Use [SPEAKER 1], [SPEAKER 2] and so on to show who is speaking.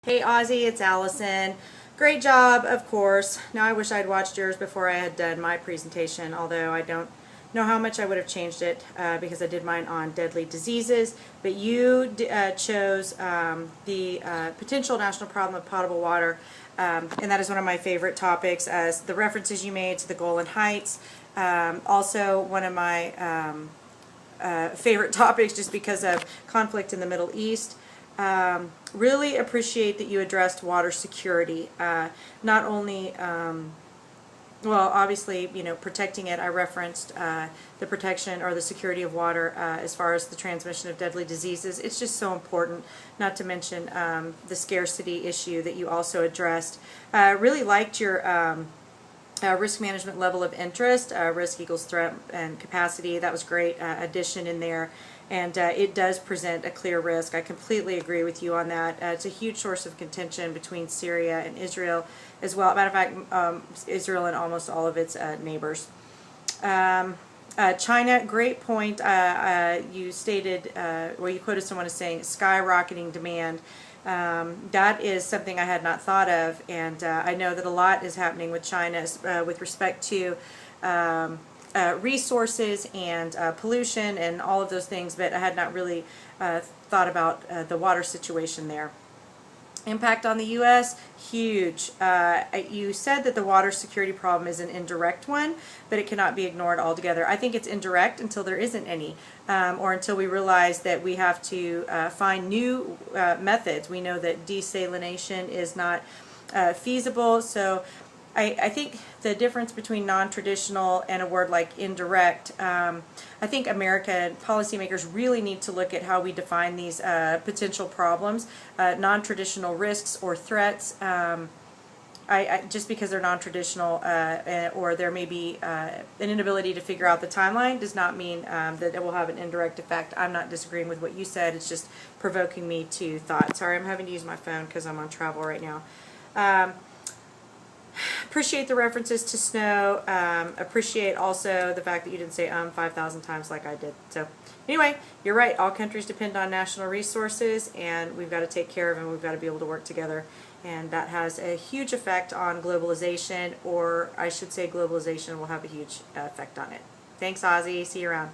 [SPEAKER 1] Hey Ozzie, it's Allison. Great job, of course. Now I wish I'd watched yours before I had done my presentation, although I don't know how much I would have changed it because I did mine on deadly diseases. But you chose the potential national problem of potable water, and that is one of my favorite topics, as the references you made to the Golan Heights. Also one of my favorite topics just because of conflict in the Middle East. Really appreciate that you addressed water security. Not only, well, obviously, you know, protecting it. I referenced the protection or the security of water as far as the transmission of deadly diseases. It's just so important, not to mention the scarcity issue that you also addressed. Really liked your risk management level of interest, risk equals threat and capacity. That was great addition in there, and it does present a clear risk. I completely agree with you on that. It's a huge source of contention between Syria and Israel as well. Matter of fact, Israel and almost all of its neighbors. China, great point. You stated, well, you quoted someone as saying skyrocketing demand. That is something I had not thought of, and I know that a lot is happening with China with respect to resources and pollution and all of those things, but I had not really thought about the water situation there. Impact on the U.S., huge. You said that the water security problem is an indirect one, but it cannot be ignored altogether. I think it's indirect until there isn't any, or until we realize that we have to find new methods. We know that desalination is not feasible, so I think the difference between non-traditional and a word like indirect, I think American policymakers really need to look at how we define these potential problems, non-traditional risks or threats. Just because they're non-traditional or there may be an inability to figure out the timeline does not mean that it will have an indirect effect. I'm not disagreeing with what you said. It's just provoking me to thought. Sorry, I'm having to use my phone because I'm on travel right now. Appreciate the references to snow. Appreciate also the fact that you didn't say 5,000 times like I did. So anyway, you're right. All countries depend on national resources, and we've got to take care of them. We've got to be able to work together, and that has a huge effect on globalization, or I should say globalization will have a huge effect on it. Thanks, Ozzie. See you around.